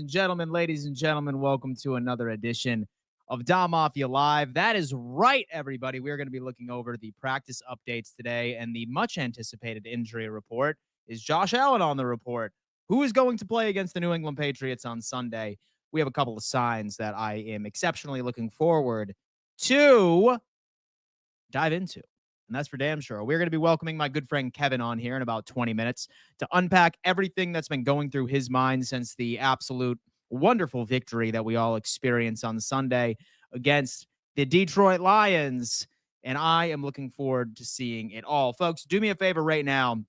ladies and gentlemen, welcome to another edition of Dom Mafia Live. That is right, everybody. We're going to be looking over the practice updates today, and the much anticipated injury report is Josh Allen on the report. Who is going to play against the New England Patriots on Sunday? We have a couple of signs that I am exceptionally looking forward to dive into. And that's for damn sure. We're going to be welcoming my good friend Kevin on here in about 20 minutes to unpack everything that's been going through his mind since the absolute wonderful victory that we all experienced on Sunday against the Detroit Lions. And I am looking forward to seeing it all. Folks, do me a favor right now.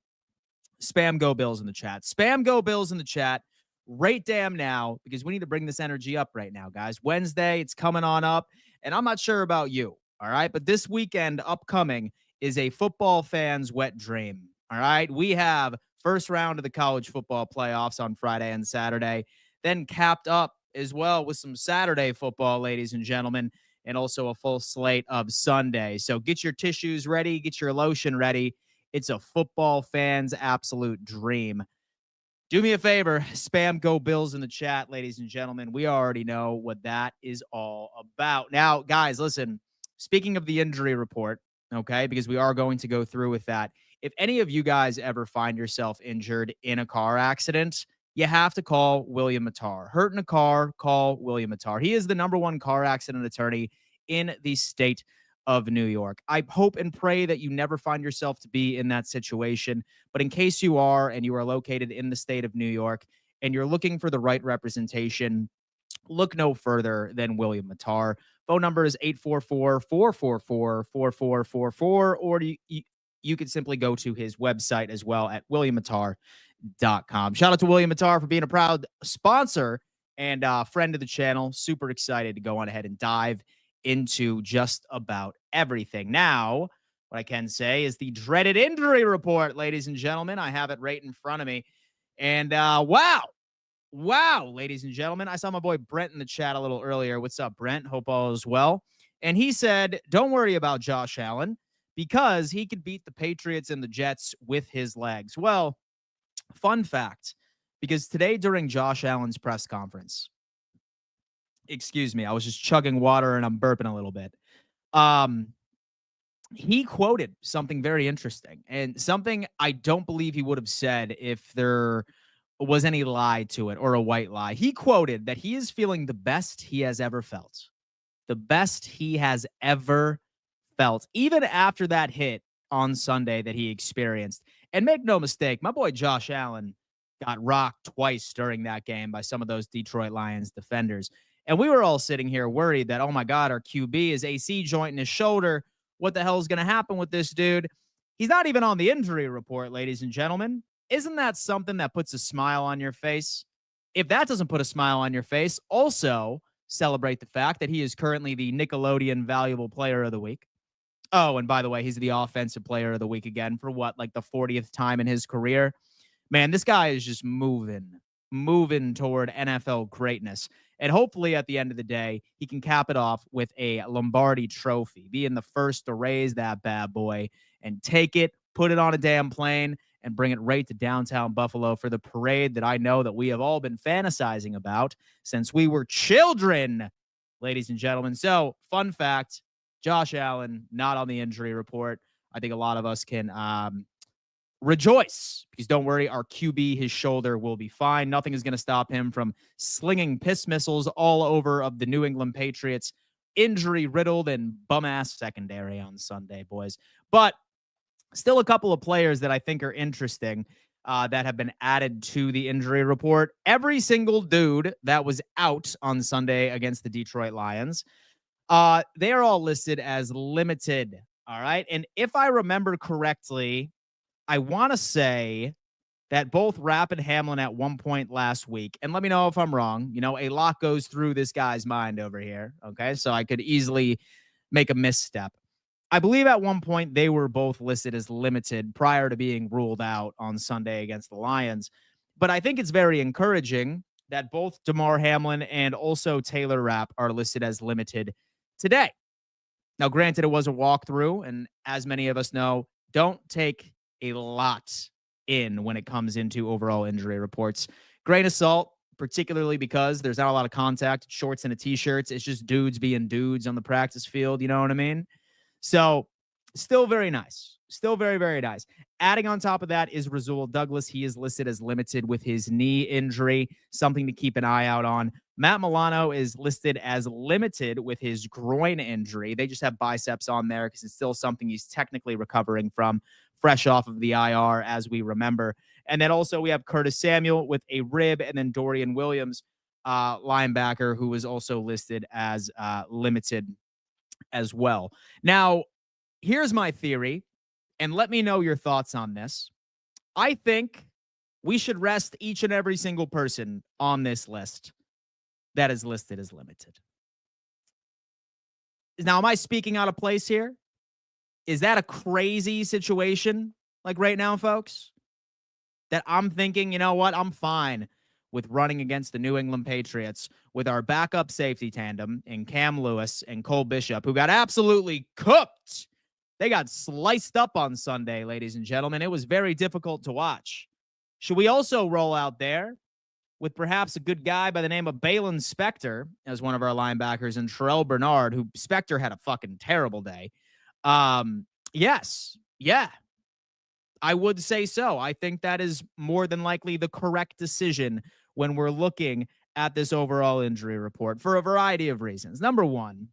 Spam Go Bills in the chat. Spam Go Bills in the chat. Right damn now, because we need to bring this energy up right now, guys. Wednesday, it's coming on up. And I'm not sure about you, all right? But this weekend upcoming is a football fan's wet dream. All right. We have first round of the college football playoffs on Friday and Saturday, then capped up as well with some Saturday football, ladies and gentlemen, and also a full slate of Sunday. So get your tissues ready, get your lotion ready. It's a football fan's absolute dream. Do me a favor, spam Go Bills in the chat, ladies and gentlemen. We already know what that is all about. Now, guys, listen, speaking of the injury report, okay, because we are going to go through with that. If any of you guys ever find yourself injured in a car accident, you have to call William Mattar. Hurt in a car, call William Mattar. He is the #1 car accident attorney in the state of New York. I hope and pray that you never find yourself to be in that situation. But in case you are, and you are located in the state of New York, and you're looking for the right representation, look no further than William Mattar. Phone number is 844-444-4444, or you can simply go to his website as well at williammattar.com. Shout out to William Mattar for being a proud sponsor and friend of the channel. Super excited to go on ahead and dive into just about everything. Now, what I can say is the dreaded injury report, ladies and gentlemen. I have it right in front of me. And wow, ladies and gentlemen. I saw my boy Brent in the chat a little earlier. What's up, Brent? Hope all is well. And he said, don't worry about Josh Allen because he could beat the Patriots and the Jets with his legs. Well, fun fact, because today during Josh Allen's press conference, excuse me, I was just chugging water and I'm burping a little bit. He quoted something very interesting and something I don't believe he would have said if there was any lie to it or a white lie. He quoted that he is feeling the best he has ever felt. The best he has ever felt, even after that hit on Sunday that he experienced. And make no mistake, my boy Josh Allen got rocked twice during that game by some of those Detroit Lions defenders. And we were all sitting here worried that, oh my God, our QB is AC joint in his shoulder. What the hell is going to happen with this dude? He's not even on the injury report, ladies and gentlemen. Isn't that something that puts a smile on your face? If that doesn't put a smile on your face, also celebrate the fact that he is currently the Nickelodeon Valuable Player of the Week. Oh, and by the way, he's the Offensive Player of the Week again for what, like the 40th time in his career? Man, this guy is just moving toward NFL greatness. And hopefully at the end of the day, he can cap it off with a Lombardi trophy, being the first to raise that bad boy and take it, put it on a damn plane, and bring it right to downtown Buffalo for the parade that I know that we have all been fantasizing about since we were children, ladies and gentlemen. So, fun fact, Josh Allen, not on the injury report. I think a lot of us can rejoice because don't worry, our QB, his shoulder will be fine. Nothing is going to stop him from slinging piss missiles all over of the New England Patriots injury-riddled and bum-ass secondary on Sunday, boys. But still a couple of players that I think are interesting that have been added to the injury report. Every single dude that was out on Sunday against the Detroit Lions, they are all listed as limited, all right? And if I remember correctly, I want to say that both Rapp and Hamlin at one point last week, and let me know if I'm wrong, you know, a lot goes through this guy's mind over here, okay? So I could easily make a misstep. I believe at one point they were both listed as limited prior to being ruled out on Sunday against the Lions. But I think it's very encouraging that both Damar Hamlin and also Taylor Rapp are listed as limited today. Now, granted, it was a walkthrough, and as many of us know, don't take a lot in when it comes into overall injury reports. Grain of salt, particularly because there's not a lot of contact, shorts and a t-shirts. It's just dudes being dudes on the practice field. You know what I mean? So still very nice. Still very, very nice. Adding on top of that is Rasul Douglas. He is listed as limited with his knee injury, something to keep an eye out on. Matt Milano is listed as limited with his groin injury. They just have biceps on there because it's still something he's technically recovering from, fresh off of the IR, as we remember. And then also we have Curtis Samuel with a rib, and then Dorian Williams, linebacker, who was also listed as limited as well. Now, here's my theory, and let me know your thoughts on this. I think we should rest each and every single person on this list that is listed as limited. Now, am I speaking out of place here? Is that a crazy situation like right now, folks? That I'm thinking, you know what? I'm fine with running against the New England Patriots with our backup safety tandem in Cam Lewis and Cole Bishop, who got absolutely cooked. They got sliced up on Sunday, ladies and gentlemen. It was very difficult to watch. Should we also roll out there with perhaps a good guy by the name of Balin Spector as one of our linebackers, and Terrell Bernard, who Spector had a fucking terrible day? Yes. Yeah. I would say so. I think that is more than likely the correct decision when we're looking at this overall injury report for a variety of reasons. Number one,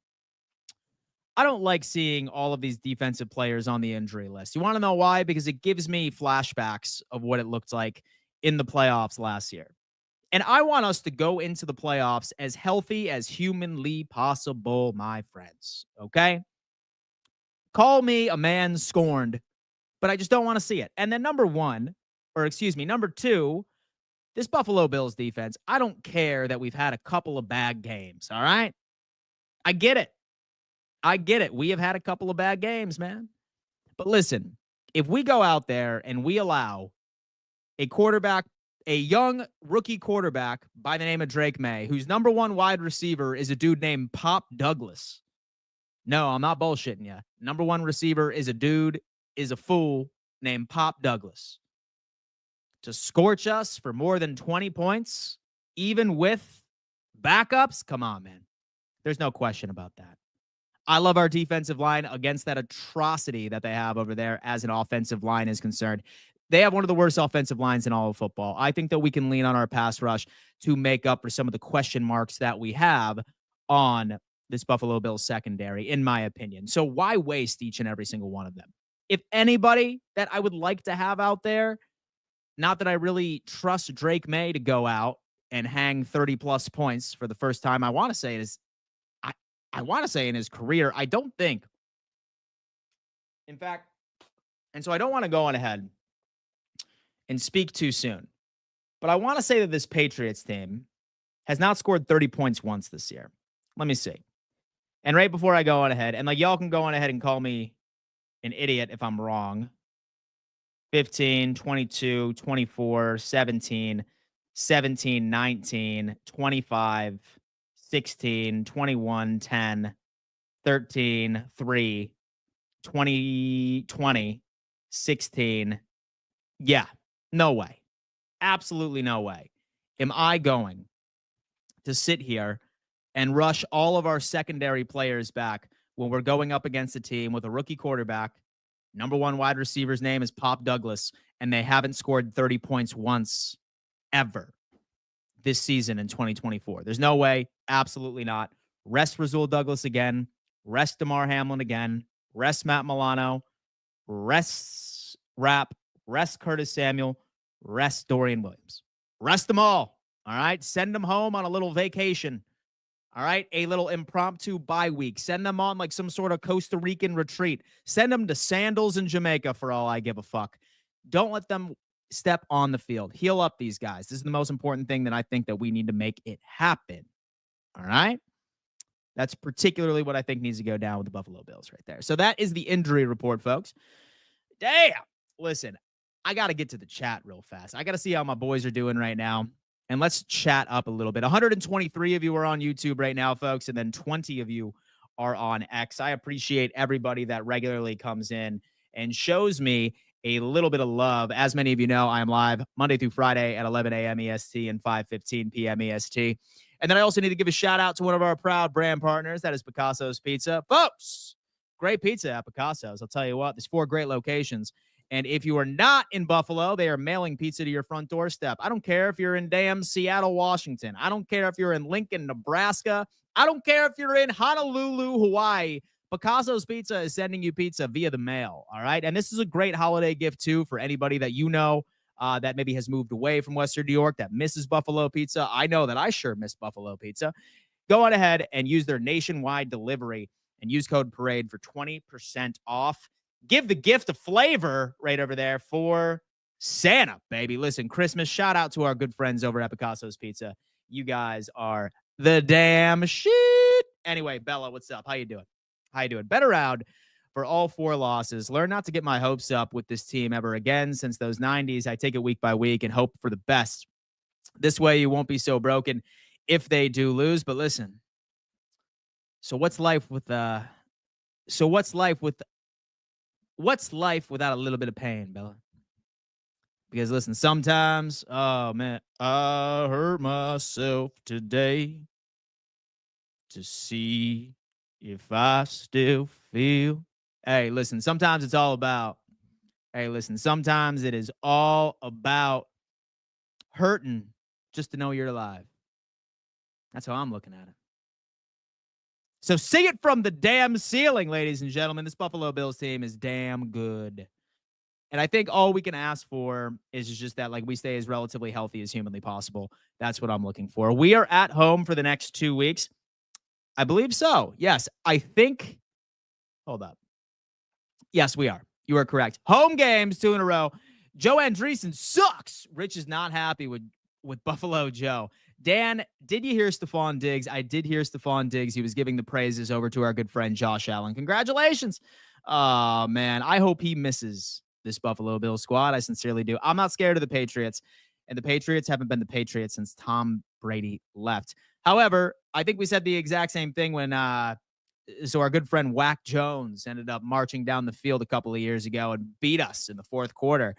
I don't like seeing all of these defensive players on the injury list. You want to know why? Because it gives me flashbacks of what it looked like in the playoffs last year. And I want us to go into the playoffs as healthy as humanly possible, my friends. Okay? Call me a man scorned, but I just don't want to see it. And then number two, this Buffalo Bills defense, I don't care that we've had a couple of bad games, all right? I get it. We have had a couple of bad games, man. But listen, if we go out there and we allow a young rookie quarterback by the name of Drake May, whose number one wide receiver is a dude named Pop Douglas. No, I'm not bullshitting you. Number one receiver is a fool named Pop Douglas. To scorch us for more than 20 points, even with backups, come on, man. There's no question about that. I love our defensive line against that atrocity that they have over there as an offensive line is concerned. They have one of the worst offensive lines in all of football. I think that we can lean on our pass rush to make up for some of the question marks that we have on this Buffalo Bills secondary, in my opinion. So why waste each and every single one of them? If anybody that I would like to have out there, not that I really trust Drake May to go out and hang 30-plus points for the first time, I want to say in his career. I don't think. In fact, and so I don't want to go on ahead and speak too soon, but I want to say that this Patriots team has not scored 30 points once this year. Let me see. And right before I go on ahead, and like y'all can go on ahead and call me an idiot if I'm wrong. 15, 22, 24, 17, 17, 19, 25, 16, 21, 10, 13, 3, 20, 20, 16. Yeah, no way. Absolutely no way am I going to sit here and rush all of our secondary players back when we're going up against a team with a rookie quarterback. Number one wide receiver's name is Pop Douglas, and they haven't scored 30 points once ever this season in 2024. There's no way. Absolutely not. Rest Rasul Douglas again. Rest DeMar Hamlin again. Rest Matt Milano. Rest Curtis Samuel. Rest Dorian Williams. Rest them all. All right? Send them home on a little vacation. All right, a little impromptu bye week. Send them on like some sort of Costa Rican retreat. Send them to Sandals in Jamaica for all I give a fuck. Don't let them step on the field. Heal up these guys. This is the most important thing that I think that we need to make it happen. All right? That's particularly what I think needs to go down with the Buffalo Bills right there. So that is the injury report, folks. Damn. Listen, I got to get to the chat real fast. I got to see how my boys are doing right now. And let's chat up a little bit. 123 of you are on YouTube right now, folks, and then 20 of you are on X. I appreciate everybody that regularly comes in and shows me a little bit of love. As many of you know, I am live Monday through Friday at 11 a.m. EST and 5:15 p.m. EST. And then I also need to give a shout out to one of our proud brand partners. That is Picasso's Pizza. Folks, great pizza at Picasso's. I'll tell you what, there's 4 great locations. And if you are not in Buffalo, they are mailing pizza to your front doorstep. I don't care if you're in damn Seattle, Washington. I don't care if you're in Lincoln, Nebraska. I don't care if you're in Honolulu, Hawaii. Picasso's Pizza is sending you pizza via the mail, all right? And this is a great holiday gift, too, for anybody that you know that maybe has moved away from Western New York that misses Buffalo Pizza. I know that I sure miss Buffalo Pizza. Go on ahead and use their nationwide delivery and use code PARADE for 20% off. Give the gift of flavor right over there for Santa, baby. Listen, Christmas, shout out to our good friends over at Picasso's Pizza. You guys are the damn shit. Anyway, Bella, what's up? How you doing? How you doing? Better round for all 4 losses. Learn not to get my hopes up with this team ever again. Since those 90s, I take it week by week and hope for the best. This way you won't be so broken if they do lose. But listen, what's life without a little bit of pain, Bella? Because listen, sometimes, oh man, I hurt myself today to see if I still feel. Hey, listen, sometimes it is all about hurting just to know you're alive. That's how I'm looking at it. So sing it from the damn ceiling, ladies and gentlemen. This Buffalo Bills team is damn good. And I think all we can ask for is just that, like, we stay as relatively healthy as humanly possible. That's what I'm looking for. We are at home for the next 2 weeks. I believe so. Yes, I think. Hold up. Yes, we are. You are correct. Home games, 2 in a row. Joe Andreessen sucks. Rich is not happy with Buffalo Joe. Dan, did you hear Stephon Diggs? I did hear Stephon Diggs. He was giving the praises over to our good friend Josh Allen. Congratulations. Oh, man. I hope he misses this Buffalo Bills squad. I sincerely do. I'm not scared of the Patriots, and the Patriots haven't been the Patriots since Tom Brady left. However, I think we said the exact same thing when so our good friend Wack Jones ended up marching down the field a couple of years ago and beat us in the 4th quarter.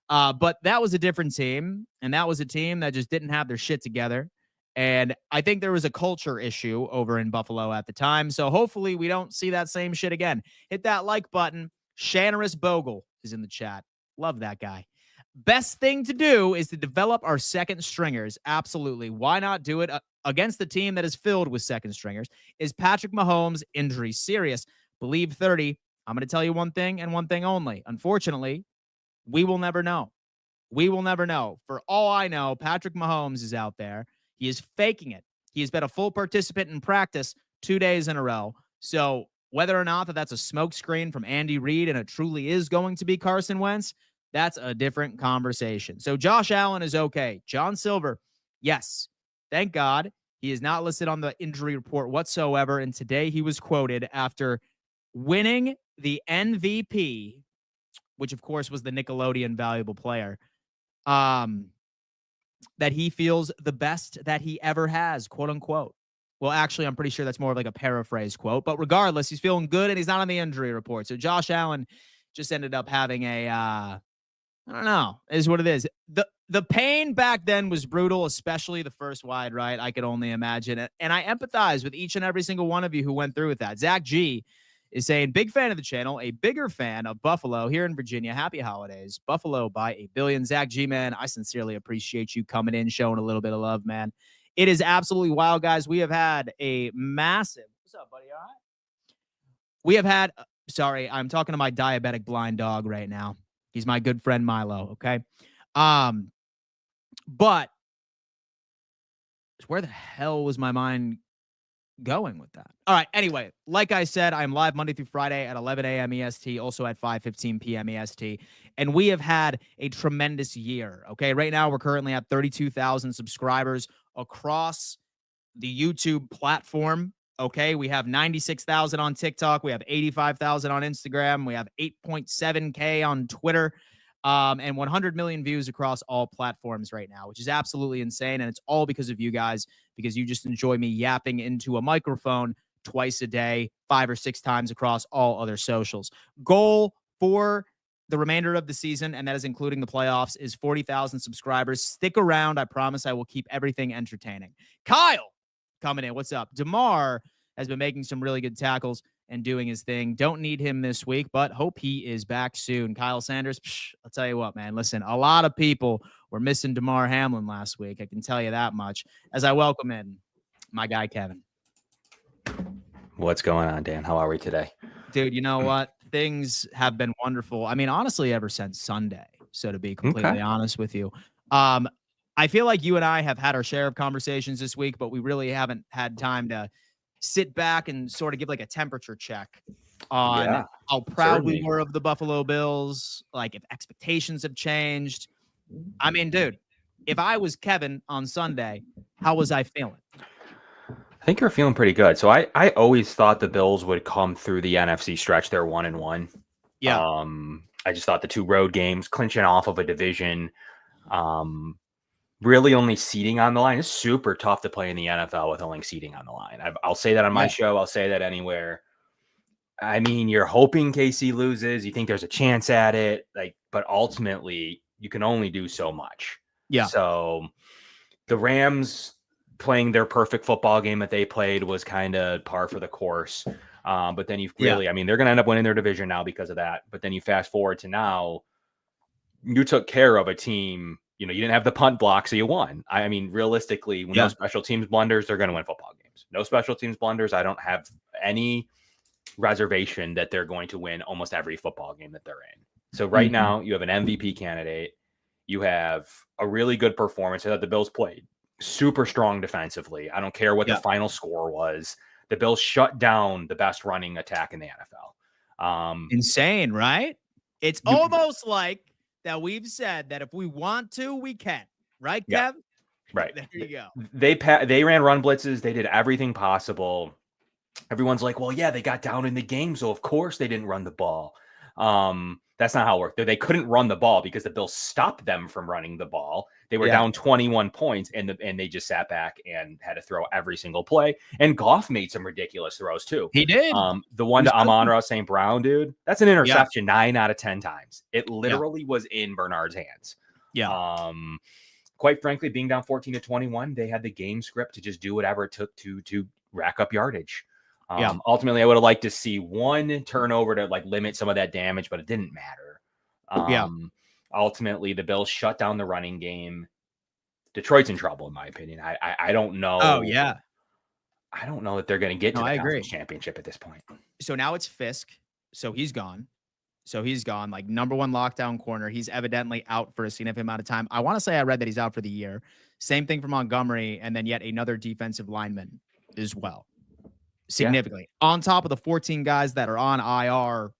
But that was a different team, and that was a team that just didn't have their shit together. And I think there was a culture issue over in Buffalo at the time. So hopefully we don't see that same shit again. Hit that like button. Shanneris Bogle is in the chat. Love that guy. Best thing to do is to develop our second stringers. Absolutely. Why not do it against the team that is filled with second stringers? Is Patrick Mahomes' injury serious? Believe 30. I'm going to tell you one thing and one thing only. Unfortunately, we will never know. We will never know. For all I know, Patrick Mahomes is out there. He is faking it. He has been a full participant in practice 2 days in a row. So whether or not that's a smokescreen from Andy Reid and it truly is going to be Carson Wentz, that's a different conversation. So Josh Allen is okay. John Silver, yes, thank God. He is not listed on the injury report whatsoever. And today he was quoted after winning the MVP, which of course was the Nickelodeon valuable player, that he feels the best that he ever has, quote unquote. Well, actually, I'm pretty sure that's more of like a paraphrase quote, but regardless, he's feeling good and he's not on the injury report. So Josh Allen just ended up having I don't know, is what it is. The pain back then was brutal, especially the first wide right. I could only imagine it. And I empathize with each and every single one of you who went through with that. Zach G is saying, big fan of the channel, a bigger fan of Buffalo here in Virginia. Happy holidays. Buffalo by a billion. Zach G, man, I sincerely appreciate you coming in, showing a little bit of love, man. It is absolutely wild, guys. We have had a massive. What's up, buddy? All right. We have had. Sorry, I'm talking to my diabetic blind dog right now. He's my good friend Milo. Okay. But where the hell was my mind going with that? All right. Anyway, like I said, I'm live Monday through Friday at 11 a.m. EST, also at 5:15 p.m. EST. And we have had a tremendous year. Okay. Right now, we're currently at 32,000 subscribers across the YouTube platform. Okay. We have 96,000 on TikTok. We have 85,000 on Instagram. We have 8.7K on Twitter. And 100 million views across all platforms right now, which is absolutely insane. And it's all because of you guys, because you just enjoy me yapping into a microphone twice a day, 5 or 6 times across all other socials. Goal for the remainder of the season, and that is including the playoffs, is 40,000 subscribers. Stick around. I promise I will keep everything entertaining. Kyle coming in. What's up? DeMar has been making some really good tackles and doing his thing. Don't need him this week, but hope he is back soon. Kyle Sanders, I'll tell you what, man. Listen, a lot of people were missing DeMar Hamlin last week. I can tell you that much. As I welcome in my guy, Kevin. What's going on, Dan? How are we today? Dude, you know what? Things have been wonderful. I mean, honestly, ever since Sunday, so to be completely honest with you. I feel like you and I have had our share of conversations this week, but we really haven't had time to sit back and sort of give like a temperature check on how proud we were of the Buffalo Bills, like if expectations have changed. I mean, dude, if I was Kevin on Sunday, how was I feeling? I think you're feeling pretty good. So I always thought the Bills would come through the NFC stretch. They're 1-1. Yeah. I just thought the 2 road games, clinching off of a division, really only seeding on the line. It's super tough to play in the NFL with only seeding on the line. I'll say that on my show. I'll say that anywhere. I mean, you're hoping KC loses. You think there's a chance at it, but ultimately you can only do so much. Yeah. So the Rams playing their perfect football game that they played was kind of par for the course. But then you've really, I mean, they're going to end up winning their division now because of that. But then you fast forward to now, you took care of a team. You didn't have the punt block, so you won. I mean, realistically, when no special teams blunders, they're going to win football games. No special teams blunders. I don't have any reservation that they're going to win almost every football game that they're in. So right now, you have an MVP candidate. You have a really good performance that the Bills played. Super strong defensively. I don't care what the final score was. The Bills shut down the best running attack in the NFL. Insane, right? It's almost like that we've said that if we want to, we can. Right, Kev? Yeah. Right. There you go. They ran run blitzes. They did everything possible. Everyone's like, well, yeah, they got down in the game, so of course they didn't run the ball. That's not how it worked. They couldn't run the ball because the Bills stopped them from running the ball. They were down 21 points, and they just sat back and had to throw every single play. And Goff made some ridiculous throws too. He did. The one to Amon-Ra St. Brown, dude, that's an interception 9 out of 10 times. It literally was in Bernard's hands. Yeah. Quite frankly, being down 14-21, they had the game script to just do whatever it took to rack up yardage. Ultimately, I would have liked to see one turnover to limit some of that damage, but it didn't matter. Ultimately, the Bills shut down the running game. Detroit's in trouble, in my opinion. I don't know. Oh, yeah. I don't know that they're going to get to the conference championship at this point. So now it's Fisk. So he's gone. Like number 1 lockdown corner. He's evidently out for a significant amount of time. I want to say I read that he's out for the year. Same thing for Montgomery, and then yet another defensive lineman as well. Significantly. On top of the 14 guys that are on IR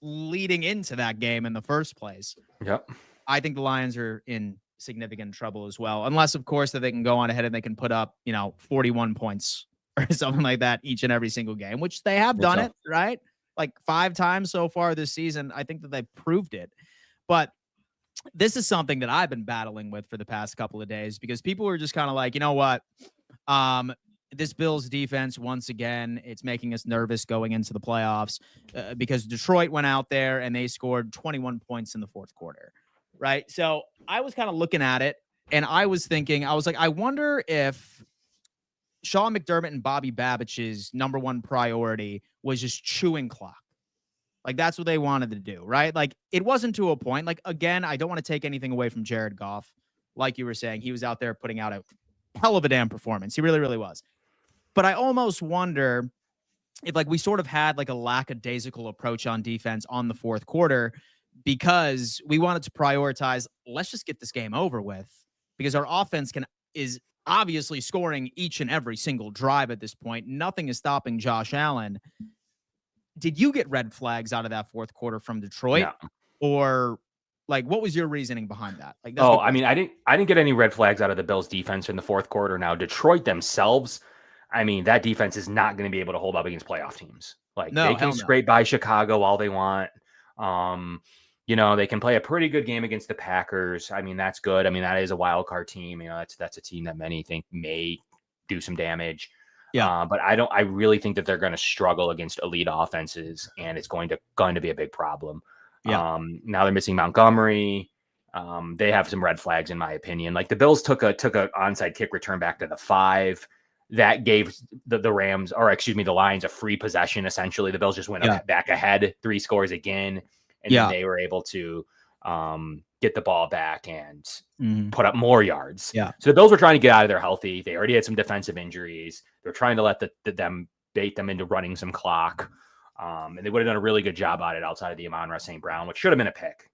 leading into that game in the first place. Yep. I think the Lions are in significant trouble as well. Unless, of course, that they can go on ahead and they can put up, 41 points or something like that each and every single game, which they have done it, right? Like 5 times so far this season. I think that they've proved it. But this is something that I've been battling with for the past couple of days because people were just kind of like, you know what? This Bills defense, once again, it's making us nervous going into the playoffs because Detroit went out there and they scored 21 points in the fourth quarter, right? So I was kind of looking at it and I was thinking, I was like, I wonder if Sean McDermott and Bobby Babbitt's number 1 priority was just chewing clock. Like, that's what they wanted to do, right? Like, it wasn't to a point. Like, again, I don't want to take anything away from Jared Goff. Like you were saying, he was out there putting out a hell of a damn performance. He really, really was. But I almost wonder if we sort of had a lackadaisical approach on defense on the fourth quarter because we wanted to prioritize, let's just get this game over with because our offense is obviously scoring each and every single drive at this point. Nothing is stopping Josh Allen. Did you get red flags out of that fourth quarter from Detroit? No. Or what was your reasoning behind that? I mean, I didn't get any red flags out of the Bills defense in the fourth quarter. Now, Detroit themselves, I mean, that defense is not going to be able to hold up against playoff teams. They can scrape by Chicago all they want. They can play a pretty good game against the Packers. I mean, that's good. I mean, that is a wild card team. That's a team that many think may do some damage. Yeah. But I really think that they're going to struggle against elite offenses, and it's going to be a big problem. Yeah. Now they're missing Montgomery. They have some red flags in my opinion. Like the Bills took a onside kick return back to the 5 that gave the Rams, or excuse me, the Lions a free possession. Essentially, the Bills just went back ahead 3 scores again, and then they were able to get the ball back and put up more yards. Yeah. So the Bills were trying to get out of there healthy. They already had some defensive injuries. They're trying to let them bait them into running some clock. And they would have done a really good job at it outside of the Amon-Ra St. Brown, which should have been a pick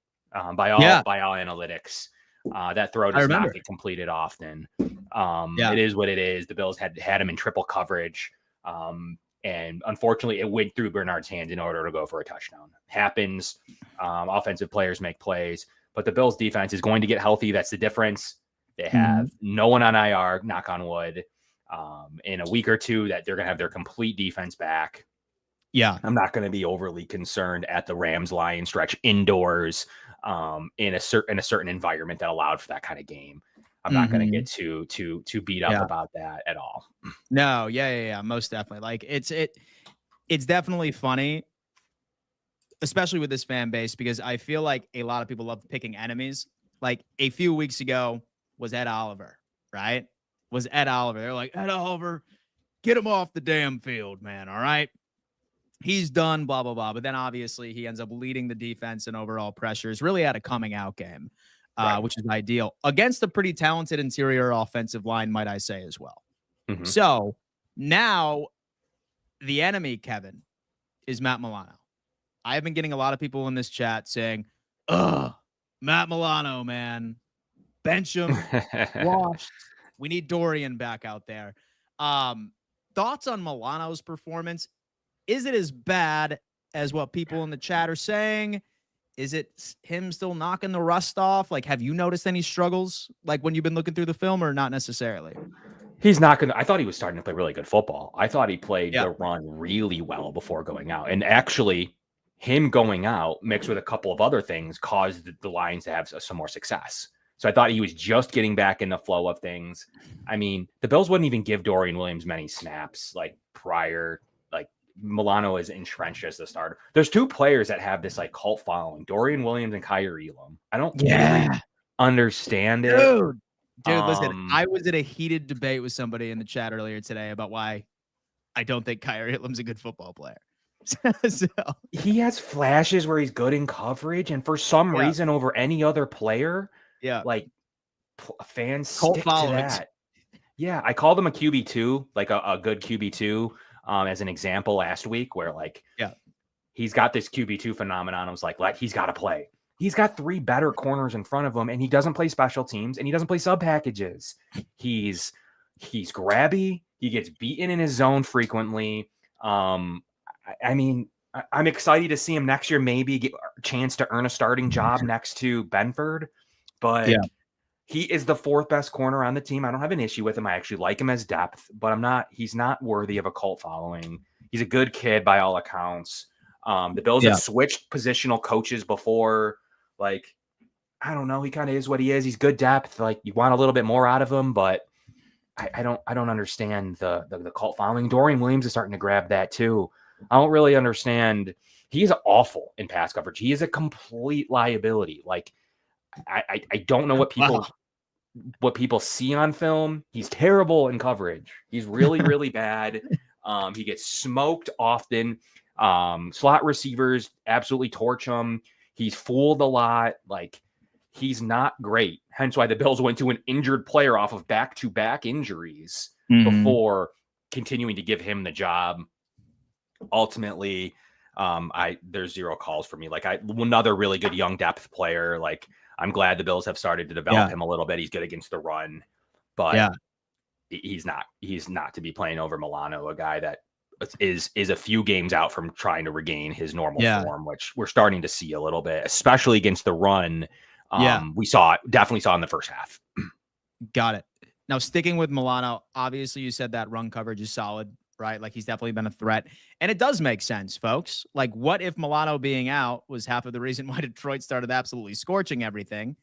by all analytics. That throw does not get completed often. It is what it is. The Bills had him in triple coverage. And unfortunately, it went through Bernard's hands in order to go for a touchdown. Happens. Offensive players make plays. But the Bills' defense is going to get healthy. That's the difference. They have no one on IR, knock on wood. In a week or two that they're going to have their complete defense back. Yeah. I'm not going to be overly concerned at the Rams-Lions stretch indoors in a certain environment that allowed for that kind of game. I'm not going to get too beat up about that at all. No, most definitely. Like it's definitely funny, especially with this fan base, because I feel like a lot of people love picking enemies. Like a few weeks ago was Ed Oliver, right? Was Ed Oliver. They're like, Ed Oliver, get him off the damn field, man. All right. He's done, blah, blah, blah. But then obviously he ends up leading the defense in overall pressures, really had a coming out game, which is ideal against a pretty talented interior offensive line, might I say, as well. So now the enemy, Kevin, is Matt Milano. I have been getting a lot of people in this chat saying, Matt Milano, man, bench him, washed. We need Dorian back out there. Thoughts on Milano's performance? Is it as bad as what people in the chat are saying? Is it him still knocking the rust off? Like, have you noticed any struggles, like when you've been looking through the film, or not necessarily? He's not going to. I thought he was starting to play really good football. I thought he played the run really well before going out. And actually, him going out mixed with a couple of other things caused the Lions to have some more success. So I thought he was just getting back in the flow of things. I mean, the Bills wouldn't even give Dorian Williams many snaps like prior. Like Milano is entrenched as the starter. There's 2 players that have this like cult following: Dorian Williams and Kyrie Elam. I don't understand it. Dude, listen, I was in a heated debate with somebody in the chat earlier today about why I don't think Kyrie Elam's a good football player. So, he has flashes where he's good in coverage, and for some reason over any other player, like fans stick to that. Yeah, I called him a QB2, like a good QB2, as an example last week, where like he's got this QB2 phenomenon. I was like he's got to play. He's got 3 better corners in front of him, and he doesn't play special teams, and he doesn't play sub packages. He's grabby. He gets beaten in his zone frequently. I mean, I'm excited to see him next year, maybe get a chance to earn a starting job next to Benford, but he is the 4th best corner on the team. I don't have an issue with him. I actually like him as depth, but he's not worthy of a cult following. He's a good kid by all accounts. The Bills have switched positional coaches before. Like, I don't know. He kind of is what he is. He's good depth. Like, you want a little bit more out of him, but I don't understand the cult following. Dorian Williams is starting to grab that too. I don't really understand. He's awful in pass coverage. He is a complete liability. Like, I don't know what people see on film. He's terrible in coverage. He's really, really bad. He gets smoked often. Slot receivers absolutely torch him. He's fooled a lot. Like, he's not great. Hence why the Bills went to an injured player off of back-to-back injuries before continuing to give him the job. Ultimately, there's 0 calls for me. Like, another really good young depth player. Like, I'm glad the Bills have started to develop him a little bit. He's good against the run, but he's not to be playing over Milano, a guy that is a few games out from trying to regain his normal form, which we're starting to see a little bit, especially against the run. We definitely saw in the first half. Got it. Now, sticking with Milano, obviously you said that run coverage is solid, right? Like, he's definitely been a threat, and it does make sense, folks. Like, what if Milano being out was half of the reason why Detroit started absolutely scorching everything?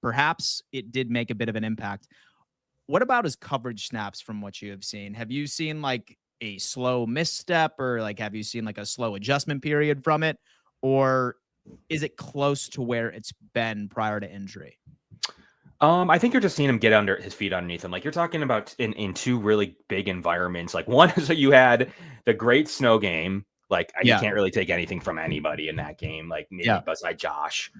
Perhaps it did make a bit of an impact. What about his coverage snaps from what you have seen? Have you seen like a slow misstep, or like have you seen like a slow adjustment period from it? Or is it close to where it's been prior to injury? I think you're just seeing him get under his feet underneath him. Like you're talking about in two really big environments. Like one is that you had the great snow game. Like you Yeah. can't really take anything from anybody in that game. Like maybe Yeah. beside Josh.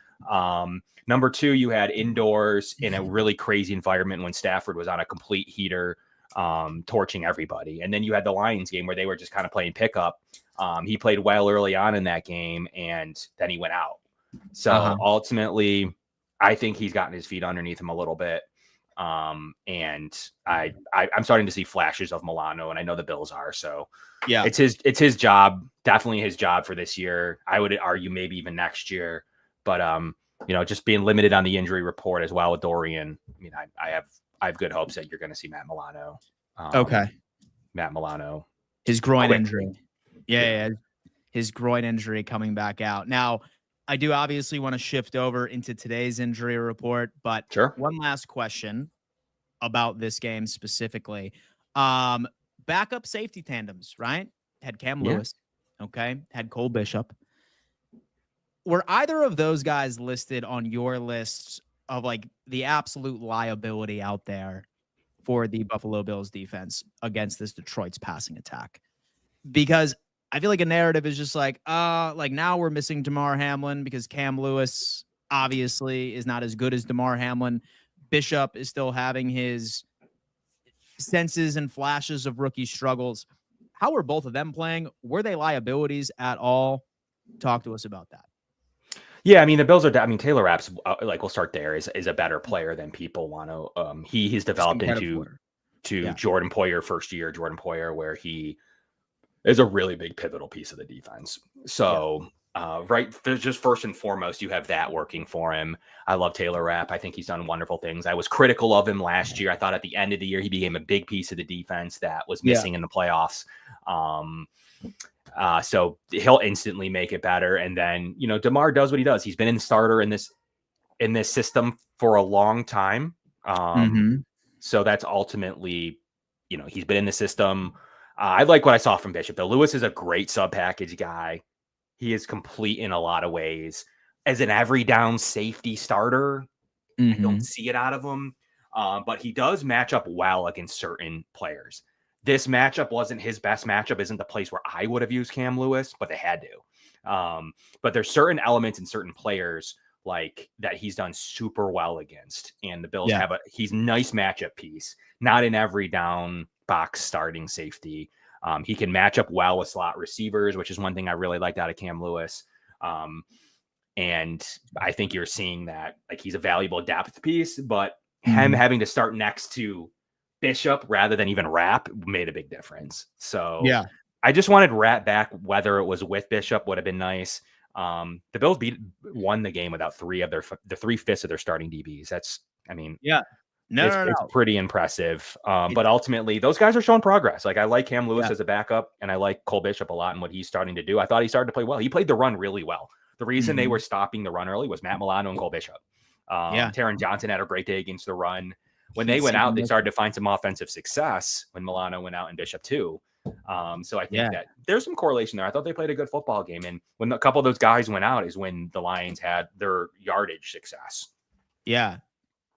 Number two, you had indoors in a really crazy environment when Stafford was on a complete heater, torching everybody. And then you had the Lions game where they were just kind of playing pickup. He played well early on in that game, and then he went out. So ultimately, I think he's gotten his feet underneath him a little bit. And I'm starting to see flashes of Milano, and I know the Bills are. So yeah, it's his job, definitely his job for this year. I would argue maybe even next year. But just being limited on the injury report as well with Dorian. I mean, I have good hopes that you're going to see Matt Milano. Matt Milano. His groin quickly. injury. Yeah. His groin injury coming back out. Now, I do obviously want to shift over into today's injury report, but Sure. One last question about this game specifically. Backup safety tandems, right? Had Cam Lewis, okay? Had Cole Bishop. Were either of those guys listed on your list of like the absolute liability out there for the Buffalo Bills defense against this Detroit's passing attack? Because I feel like a narrative is just like now we're missing Damar Hamlin because Cam Lewis obviously is not as good as Damar Hamlin. Bishop is still having his senses and flashes of rookie struggles. How were both of them playing? Were they liabilities at all? Talk to us about that. Yeah, I mean the Bills are. I mean Taylor Rapp's we'll start there. Is a better player than people want to. He's developed into Jordan Poyer first year. Jordan Poyer, where he is a really big pivotal piece of the defense. So right, just first and foremost, you have that working for him. I love Taylor Rapp. I think he's done wonderful things. I was critical of him last year. I thought at the end of the year he became a big piece of the defense that was missing in the playoffs. So he'll instantly make it better. And then, Damar does what he does. He's been in the starter in this system for a long time. So that's ultimately, he's been in the system. I like what I saw from Bishop, though. Lewis is a great sub package guy. He is complete in a lot of ways. As an every down safety starter, I don't see it out of him. But he does match up well against certain players. This matchup wasn't his best matchup, isn't the place where I would have used Cam Lewis, but they had to. But there's certain elements in certain players like that he's done super well against. And the Bills he's nice matchup piece, not in every down box starting safety. He can match up well with slot receivers, which is one thing I really liked out of Cam Lewis. And I think you're seeing that like he's a valuable depth piece, but him having to start next to Bishop rather than even Rapp made a big difference. So I just wanted Rapp back, whether it was with Bishop would have been nice. The Bills won the game without the 3/5 of their starting DBs. It's pretty impressive. But ultimately those guys are showing progress. Like I like Cam Lewis as a backup and I like Cole Bishop a lot and what he's starting to do. I thought he started to play well. He played the run really well. The reason they were stopping the run early was Matt Milano and Cole Bishop. Taron Johnson had a great day against the run. When they went out, they started to find some offensive success when Milano went out and Bishop too. So I think that there's some correlation there. I thought they played a good football game. And when a couple of those guys went out is when the Lions had their yardage success. Yeah.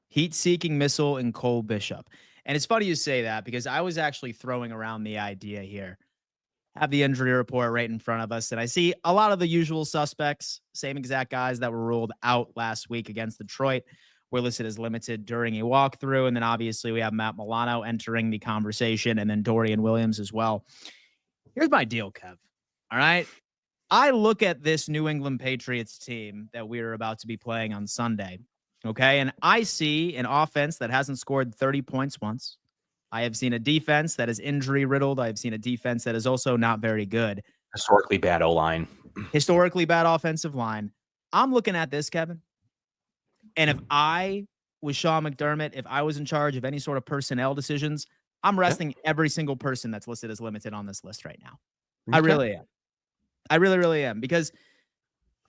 Heat-seeking missile and Cole Bishop. And it's funny you say that because I was actually throwing around the idea here. Have the injury report right in front of us. And I see a lot of the usual suspects, same exact guys that were ruled out last week against Detroit, were listed as limited during a walkthrough. And then obviously we have Matt Milano entering the conversation and then Dorian Williams as well. Here's my deal, Kev. All right. I look at this New England Patriots team that we're about to be playing on Sunday. Okay. And I see an offense that hasn't scored 30 points once. I have seen a defense that is injury riddled. I have seen a defense that is also not very good. Historically bad O-line. Historically bad offensive line. I'm looking at this, Kevin. And if I was Sean McDermott, if I was in charge of any sort of personnel decisions, I'm resting every single person that's listed as limited on this list right now. I really am. I really, really am. Because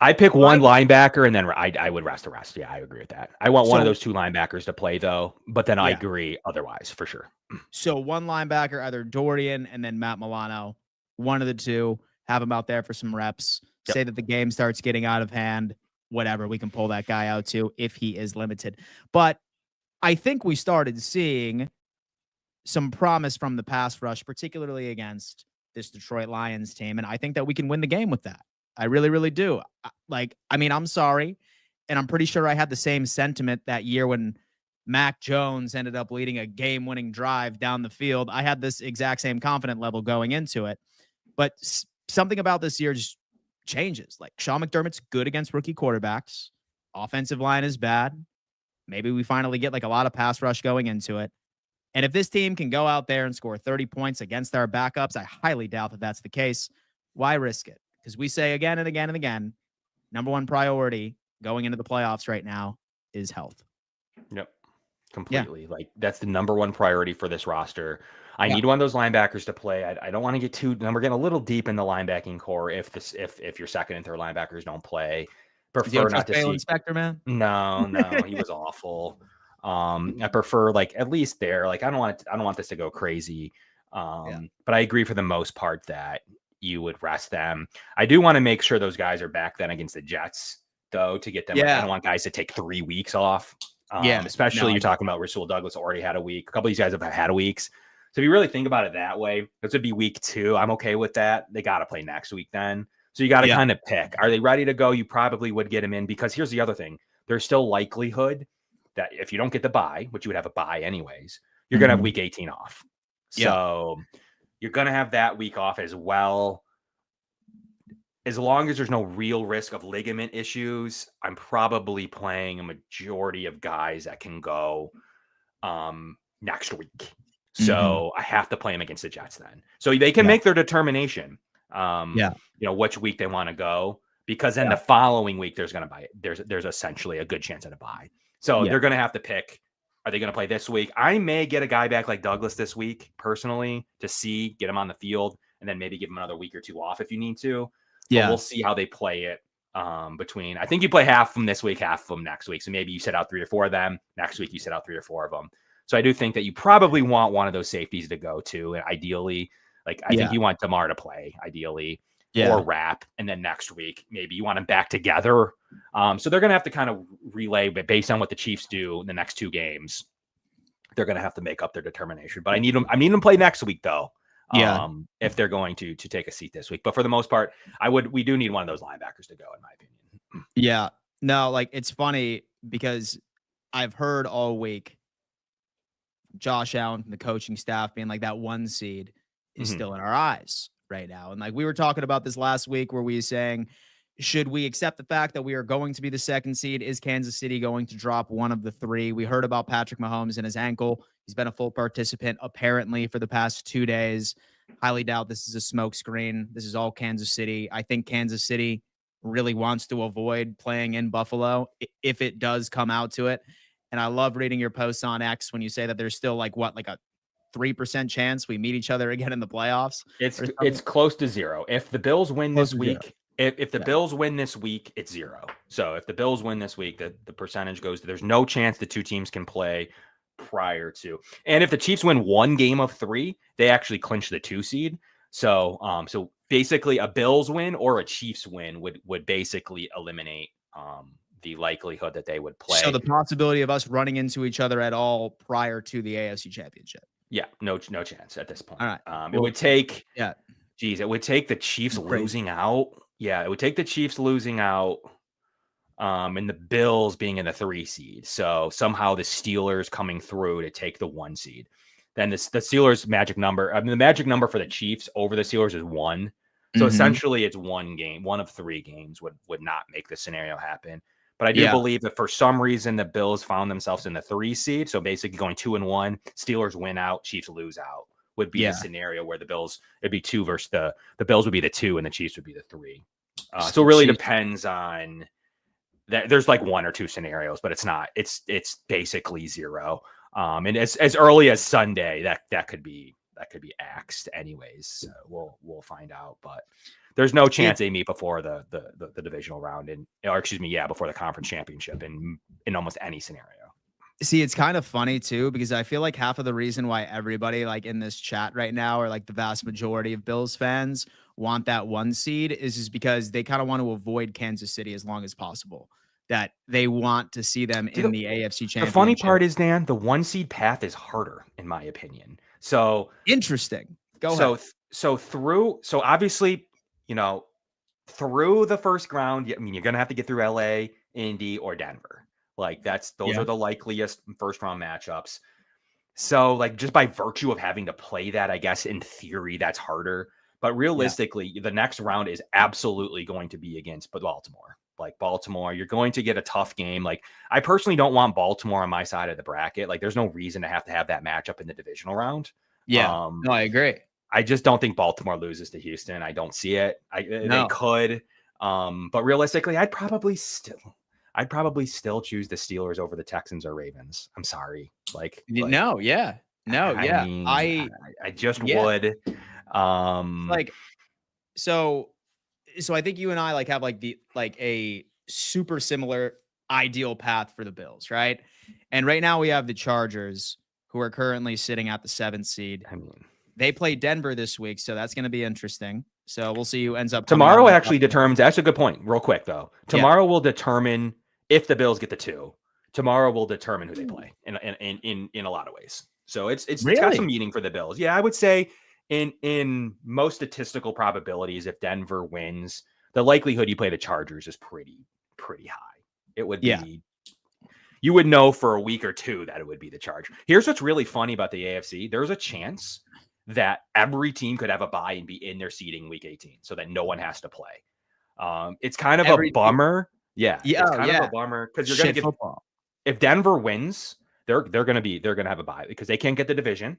I pick one linebacker and then I would rest the rest. Yeah, I agree with that. I want one of those two linebackers to play though, but then I agree otherwise for sure. So one linebacker, either Dorian and then Matt Milano, one of the two, have him out there for some reps. Say that the game starts getting out of hand. whatever, we can pull that guy out too if he is limited. But I think we started seeing some promise from the pass rush, particularly against this Detroit Lions team. And I think that we can win the game with that. I really, really do. I'm sorry. And I'm pretty sure I had the same sentiment that year when Mac Jones ended up leading a game winning drive down the field. I had this exact same confident level going into it. But something about this year just changes. Like Sean McDermott's good against rookie quarterbacks. Offensive line is bad. Maybe we finally get like a lot of pass rush going into it. And if this team can go out there and score 30 points against our backups, I highly doubt that that's the case. Why risk it? Because we say again and again and again, number one priority going into the playoffs right now is health. Yep. Completely. Yeah. Like that's the number one priority for this roster. I need one of those linebackers to play. I don't want to get too, we're getting a little deep in the linebacking core if your second and third linebackers don't play. Prefer not to see Inspector, man. No, he was awful. I prefer like at least there. Like I don't want this to go crazy. But I agree for the most part that you would rest them. I do want to make sure those guys are back then against the Jets though to get them. Like, I don't want guys to take 3 weeks off. Especially you're talking about Rasul Douglas already had a week. A couple of these guys have had weeks. So if you really think about it that way, this would be week 2. I'm okay with that. They got to play next week then. So you got to kind of pick. Are they ready to go? You probably would get them in because here's the other thing. There's still likelihood that if you don't get the bye, which you would have a bye anyways, you're going to have week 18 off. So you're going to have that week off as well. As long as there's no real risk of ligament issues, I'm probably playing a majority of guys that can go next week. So I have to play them against the Jets then. So they can make their determination, which week they want to go, because then the following week there's essentially a good chance at a bye. So they're going to have to pick, are they going to play this week? I may get a guy back like Douglas this week personally to get him on the field and then maybe give him another week or 2 off if you need to. But we'll see how they play it between. I think you play half of them this week, half of them next week. So maybe you set out 3 or 4 of them. Next week you set out 3 or 4 of them. So I do think that you probably want one of those safeties to go to. And ideally, I think you want DeMar to play, ideally, or Rapp. And then next week, maybe you want them back together. So they're going to have to kind of relay, but based on what the Chiefs do in the next 2 games, they're going to have to make up their determination. But I need them to play next week, though. If they're going to take a seat this week. But for the most part, we do need one of those linebackers to go, in my opinion. Yeah. No, like it's funny because I've heard all week Josh Allen from the coaching staff being like that 1 seed is still in our eyes right now. And like we were talking about this last week where we were saying, should we accept the fact that we are going to be the 2nd seed? Is Kansas City going to drop one of the 3? We heard about Patrick Mahomes and his ankle. He's been a full participant apparently for the past 2 days. Highly doubt this is a smoke screen. This is all Kansas City. I think Kansas City really wants to avoid playing in Buffalo if it does come out to it. And I love reading your posts on X when you say that there's still like a 3% chance we meet each other again in the playoffs. It's close to 0. If the Bills win this week, if the Bills win this week, it's 0. So if the Bills win this week, the percentage goes to, there's no chance the 2 teams can play prior to. And if the Chiefs win 1 game of 3, they actually clinch the 2 seed. So so basically a Bills win or a Chiefs win would basically eliminate the likelihood that they would play. So the possibility of us running into each other at all prior to the AFC Championship. Yeah, no chance at this point. All right. It would take it would take the Chiefs losing out. Yeah, it would take the Chiefs losing out and the Bills being in the 3 seed. So somehow the Steelers coming through to take the 1 seed. Then the Steelers magic number, the magic number for the Chiefs over the Steelers is 1. So essentially it's 1 game, 1 of 3 games would not make the scenario happen. But I do believe that for some reason the Bills found themselves in the 3 seed. So basically going 2-1, Steelers win out, Chiefs lose out would be the scenario where the Bills, it'd be 2 versus the Bills would be the 2 and the Chiefs would be the 3. So it really depends on that. There's like 1 or 2 scenarios, but it's not, it's basically 0. And as early as Sunday, that could be axed anyways. So we'll find out, but there's no chance they meet before the divisional round before the conference championship in almost any scenario. See, it's kind of funny too, because I feel like half of the reason why everybody like in this chat right now, or like the vast majority of Bills fans want that 1 seed is because they kind of want to avoid Kansas City as long as possible. that they want to see them in the AFC The funny Championship. part is, Dan, the 1 seed path is harder, in my opinion. So Interesting. Go ahead. So obviously, through the first round, I mean, you're going to have to get through LA, Indy, or Denver. Like those are the likeliest first round matchups. So like just by virtue of having to play that, I guess in theory that's harder. But realistically, the next round is absolutely going to be against Baltimore. Like Baltimore, you're going to get a tough game. Like I personally don't want Baltimore on my side of the bracket. Like there's no reason to have that matchup in the divisional round. Yeah. No, I agree. I just don't think Baltimore loses to Houston. I don't see it. They could. But realistically, I'd probably still choose the Steelers over the Texans or Ravens. I'm sorry. No, yeah. No, I yeah. mean, I just would. Like so I think you and I like have a super similar ideal path for the Bills, right? And right now we have the Chargers who are currently sitting at the 7th seed. I mean, they play Denver this week, so that's going to be interesting. So we'll see who ends up coming tomorrow out actually determines. That's a good point. Real quick though, tomorrow will determine if the Bills get the 2. Tomorrow will determine who they play in a lot of ways. So it's got some meaning for the Bills. Yeah, I would say in most statistical probabilities, if Denver wins, the likelihood you play the Chargers is pretty high. It would be. You would know for a week or 2 that it would be the Chargers. Here's what's really funny about the AFC. There's a chance that every team could have a bye and be in their seeding week 18 so that no one has to play. It's kind of a bummer. It's kind of a bummer because you're going to get football. If Denver wins, they're going to have a bye because they can't get the division.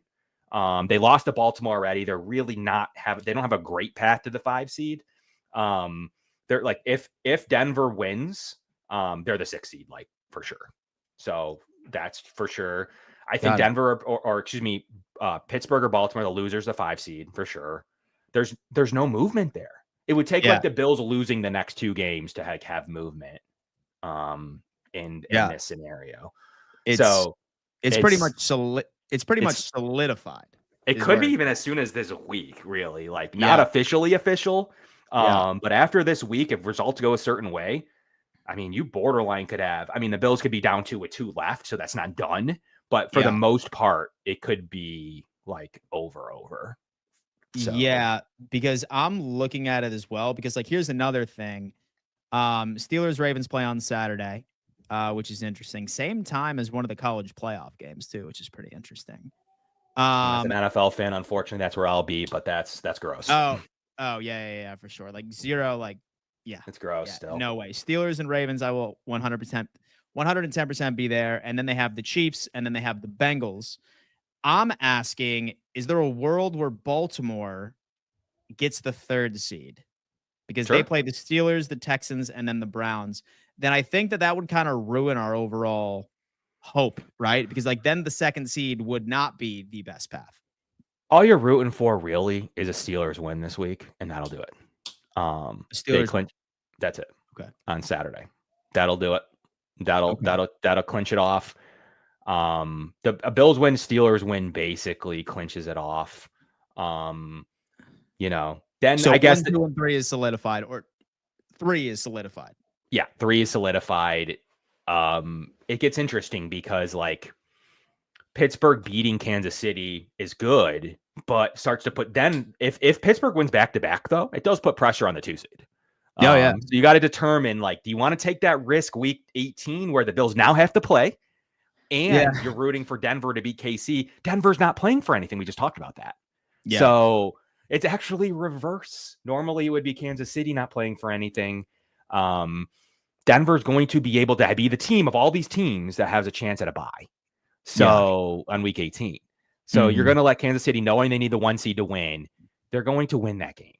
They lost to Baltimore already. They're really they don't have a great path to the 5 seed. They're like if Denver wins, they're the 6 seed, like for sure. So that's for sure. I think Denver or excuse me, Pittsburgh or Baltimore, the losers, the 5 seed for sure. There's no movement there. It would take like the Bills losing the next 2 games to have movement. In this scenario, it's pretty much solidified. It could be even as soon as this week, really, like not officially official. But after this week, if results go a certain way, I mean, you borderline could have. I mean, the Bills could be down 2 with 2 left, so that's not done. But for the most part, it could be like over. So. Yeah, because I'm looking at it as well. Because like, here's another thing: Steelers Ravens play on Saturday, which is interesting. Same time as one of the college playoff games too, which is pretty interesting. As an NFL fan, unfortunately, that's where I'll be. But that's gross. Oh, yeah, for sure. Like 0, like. Yeah. It's gross still. No way. Steelers and Ravens, I will 110% be there. And then they have the Chiefs and then they have the Bengals. I'm asking, is there a world where Baltimore gets the 3rd seed? Because they play the Steelers, the Texans, and then the Browns. Then I think that would kind of ruin our overall hope, right? Because like then the 2nd seed would not be the best path. All you're rooting for really is a Steelers win this week, and that'll do it. Steelers clinch. That's it. Okay. On Saturday, that'll do it. That'll clinch it off. The Bills win, Steelers win basically clinches it off. Then so I guess 1, 2, and 3 is solidified, or 3 is solidified. Yeah, 3 is solidified. It gets interesting because like Pittsburgh beating Kansas City is good, but starts to put then if Pittsburgh wins back to back though, it does put pressure on the 2 seed. So you got to determine like, do you want to take that risk week 18 where the Bills now have to play, and you're rooting for Denver to beat KC? Denver's not playing for anything. We just talked about that. Yeah. So it's actually reverse. Normally it would be Kansas City not playing for anything. Denver's going to be able to be the team of all these teams that has a chance at a bye. So on week 18. So you're going to let Kansas City, knowing they need the 1 seed to win, they're going to win that game.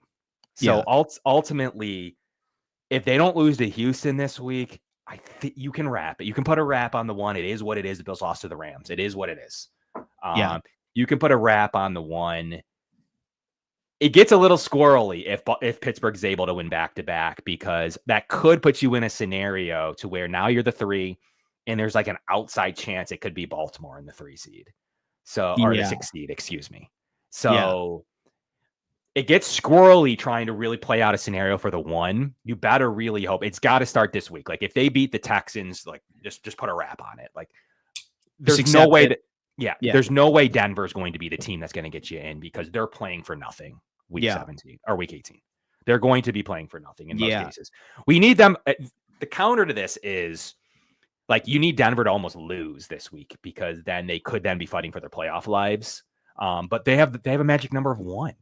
So ultimately, if they don't lose to Houston this week, I think you can wrap it. You can put a wrap on the 1. It is what it is. The Bills lost to the Rams. It is what it is. You can put a wrap on the 1. It gets a little squirrely if Pittsburgh's able to win back-to-back, because that could put you in a scenario to where now you're the 3, and there's like an outside chance it could be Baltimore in the 3 seed. So, or the 6 seed, excuse me. So it gets squirrely trying to really play out a scenario for the one. You better really hope it's got to start this week. Like if they beat the Texans, like just put a wrap on it. Like Just there's no accept way it. that Yeah. there's no way Denver's going to be the team that's going to get you in because they're playing for nothing week 17 or week 18. They're going to be playing for nothing in most cases. We need them. The counter to this is like you need Denver to almost lose this week because then they could then be fighting for their playoff lives. But they have a magic number of 1.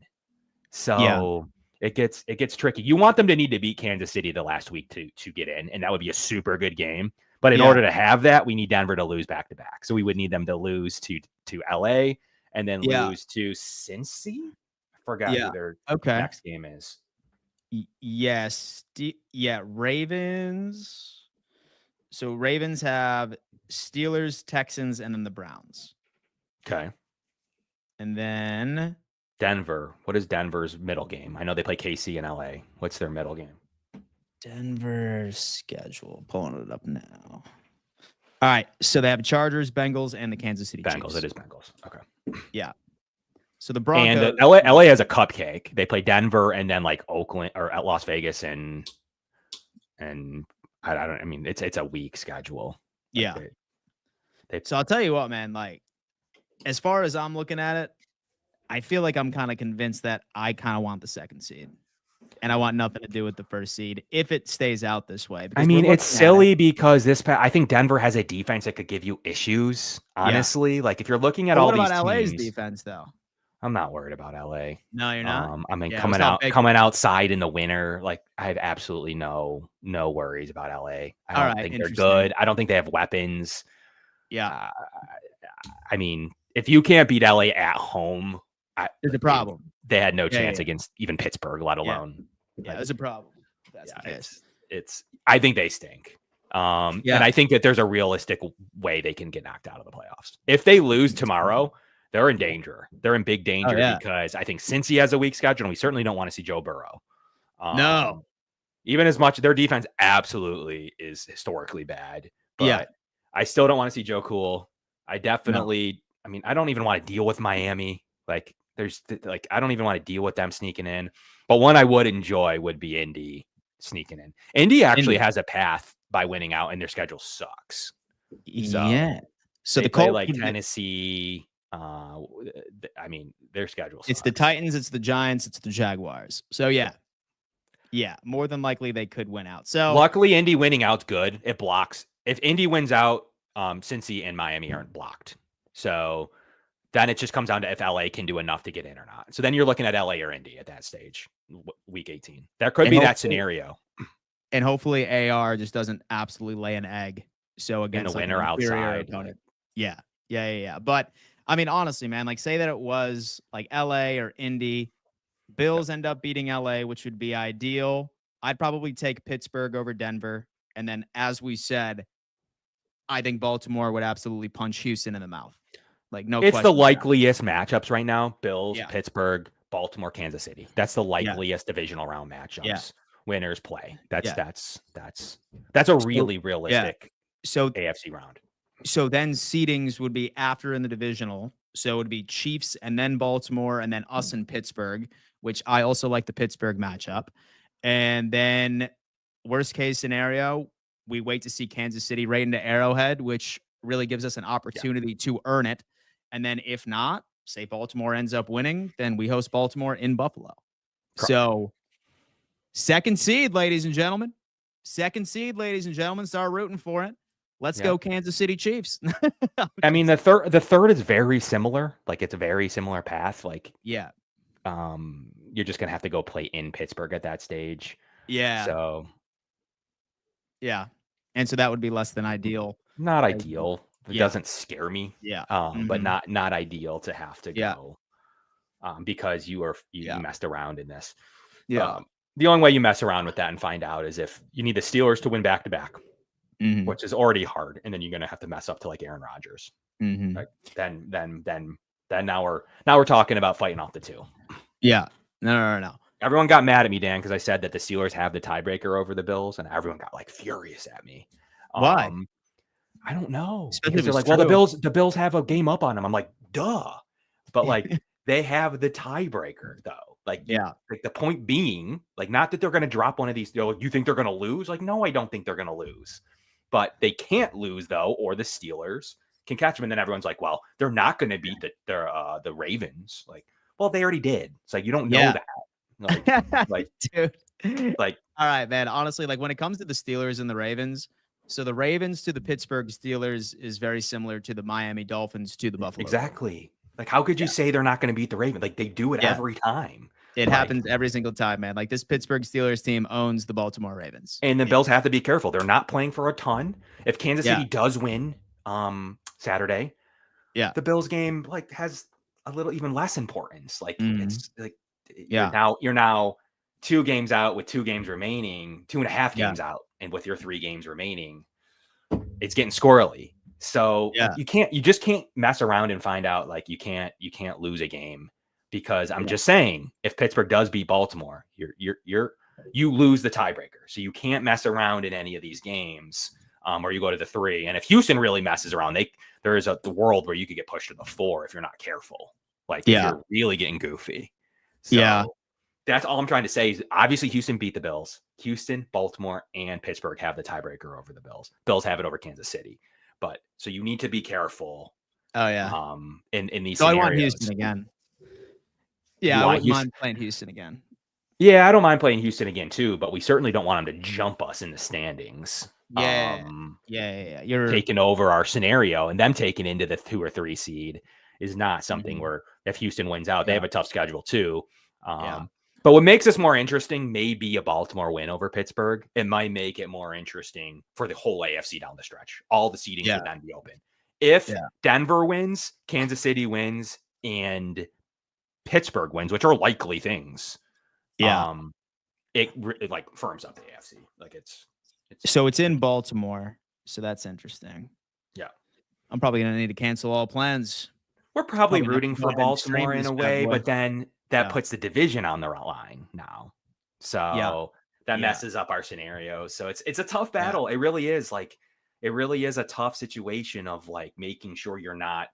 So it gets tricky. You want them to need to beat Kansas City the last week to get in, and that would be a super good game. But in order to have that, we need Denver to lose back to back. So we would need them to lose to LA and then lose to Cincy. I forgot who their next game is. Yes. Ravens. So Ravens have Steelers, Texans, and then the Browns. Okay. And then Denver. What is Denver's middle game? I know they play KC and LA. What's their middle game? Denver's schedule. Pulling it up now. All right. So they have Chargers, Bengals, and the Kansas City Bengals. Chiefs. It is Bengals. Okay. Yeah. So the Broncos. And LA has a cupcake. They play Denver and then like Oakland or at Las Vegas and I mean, it's a weak schedule. Yeah. So I'll tell you what, man, like as far as I'm looking at it, I feel like I'm kind of convinced that I kind of want the second seed. And I want nothing to do with the first seed if it stays out this way. I mean, it's silly because I think Denver has a defense that could give you issues, honestly. Like if you're looking at all these teams. What about LA's defense, though? I'm not worried about LA. No, you're not. I mean, coming outside in the winter, like I have absolutely no worries about LA. I don't think they're good. I don't think they have weapons. Yeah. I mean, if you can't beat LA at home, there's a problem. They had no chance against even Pittsburgh, let alone. Yeah, there's a problem. That's the case. It's. I think they stink. And I think that there's a realistic way they can get knocked out of the playoffs. If they lose tomorrow, they're in danger. They're in big danger because I think Cincy has a weak schedule, and we certainly don't want to see Joe Burrow. No. Even as much their defense absolutely is historically bad. But I still don't want to see Joe Cool. I definitely. No. I mean, I don't even want to deal with Miami. Like, I don't even want to deal with them sneaking in. But one I would enjoy would be Indy sneaking in. Indy actually has a path by winning out, and their schedule sucks. So they play like Tennessee. I mean, their schedule sucks. It's the Titans, it's the Giants, it's the Jaguars. So yeah, more than likely they could win out. So luckily, Indy winning out's good. It blocks. If Indy wins out, Cincy and Miami aren't blocked. So then it just comes down to if LA can do enough to get in or not. So then you're looking at LA or Indy at that stage, week 18. There could be that scenario. And hopefully AR just doesn't absolutely lay an egg. So against the winner outside. Opponent. Yeah. But I mean, honestly, man, like say that it was like LA or Indy. Bills end up beating LA, which would be ideal. I'd probably take Pittsburgh over Denver. And then, as we said, I think Baltimore would absolutely punch Houston in the mouth. Like, no, it's the likeliest matchups right now. Bills, Pittsburgh, Baltimore, Kansas City. That's the likeliest divisional round matchups. Yeah. Winners play. That's a really realistic AFC round. So then seedings would be after in the divisional. So it would be Chiefs and then Baltimore and then us in Pittsburgh, which I also like the Pittsburgh matchup. And then worst case scenario, we wait to see Kansas City right into Arrowhead, which really gives us an opportunity to earn it. And then if not, say Baltimore ends up winning, then we host Baltimore in Buffalo. Correct. So second seed, ladies and gentlemen. Start rooting for it. Let's go Kansas City Chiefs. I mean, the third is very similar. Like it's a very similar path. Like, you're just going to have to go play in Pittsburgh at that stage. Yeah. So. Yeah. And so that would be less than ideal. Not ideal. It doesn't scare me. Yeah. But not ideal to have to go. Because you messed around in this. Yeah. The only way you mess around with that and find out is if you need the Steelers to win back-to-back, which is already hard, and then you're going to have to mess up to like Aaron Rodgers. Right? Then now we're talking about fighting off the two. Yeah. No. Everyone got mad at me, Dan, because I said that the Steelers have the tiebreaker over the Bills, and everyone got like furious at me. Why? I don't know. Because they're like, well, the Bills have a game up on them. I'm like, duh. But like they have the tiebreaker though. Like Yeah. the point being, like, not that they're going to drop one of these. You think they're going to lose? Like, no, I don't think they're going to lose, but they can't lose though, or the Steelers can catch them. And then everyone's like, well, they're not going to beat the Ravens. Like, well, they already did. It's like you don't know Yeah. that. Like, Dude. like All right, man. Honestly, like when it comes to the Steelers and the Ravens, so the Ravens to the Pittsburgh Steelers is very similar to the Miami Dolphins to the Buffalo Bills. exactly. Like, how could you say they're not going to beat the Ravens? Like, they do it Yeah. every time. It Like, happens every single time, man. Like this Pittsburgh Steelers team owns the Baltimore Ravens. and the Bills have to be careful. They're not playing for a ton. If Kansas Yeah. City does win Saturday, Yeah. the Bills game like has a little even less importance. Like it's like you're now 2 games out with 2 games remaining, 2.5 games out, and with your 3 games remaining, it's getting squirrely. So like, you just can't mess around and find out like you can't lose a game, because I'm just saying, if Pittsburgh does beat Baltimore, you lose the tiebreaker. So you can't mess around in any of these games, or you go to the 3. And if Houston really messes around, there is the world where you could get pushed to the 4 if you're not careful. Like if you're really getting goofy. So that's all I'm trying to say is obviously Houston beat the Bills. Houston, Baltimore, and Pittsburgh have the tiebreaker over the Bills. Bills have it over Kansas City. But so you need to be careful. Oh yeah. In these So scenarios. I want Houston again. Yeah, I wouldn't mind playing Houston again. Yeah, I don't mind playing Houston again too, but we certainly don't want them to jump us in the standings. Yeah. You're taking over our scenario, and them taking into the 2 or 3 seed is not something where if Houston wins out, they have a tough schedule too. But what makes this more interesting may be a Baltimore win over Pittsburgh. It might make it more interesting for the whole AFC down the stretch. All the seeding should then be open. If Denver wins, Kansas City wins, and Pittsburgh wins, which are likely things. It like firms up the AFC. Like it's so it's in Baltimore. So that's interesting. Yeah. I'm probably going to need to cancel all plans. We're probably rooting for Baltimore in a way, but then that puts the division on the line now. So that messes up our scenario. So it's a tough battle. It really is. Like, it really is a tough situation of like making sure you're not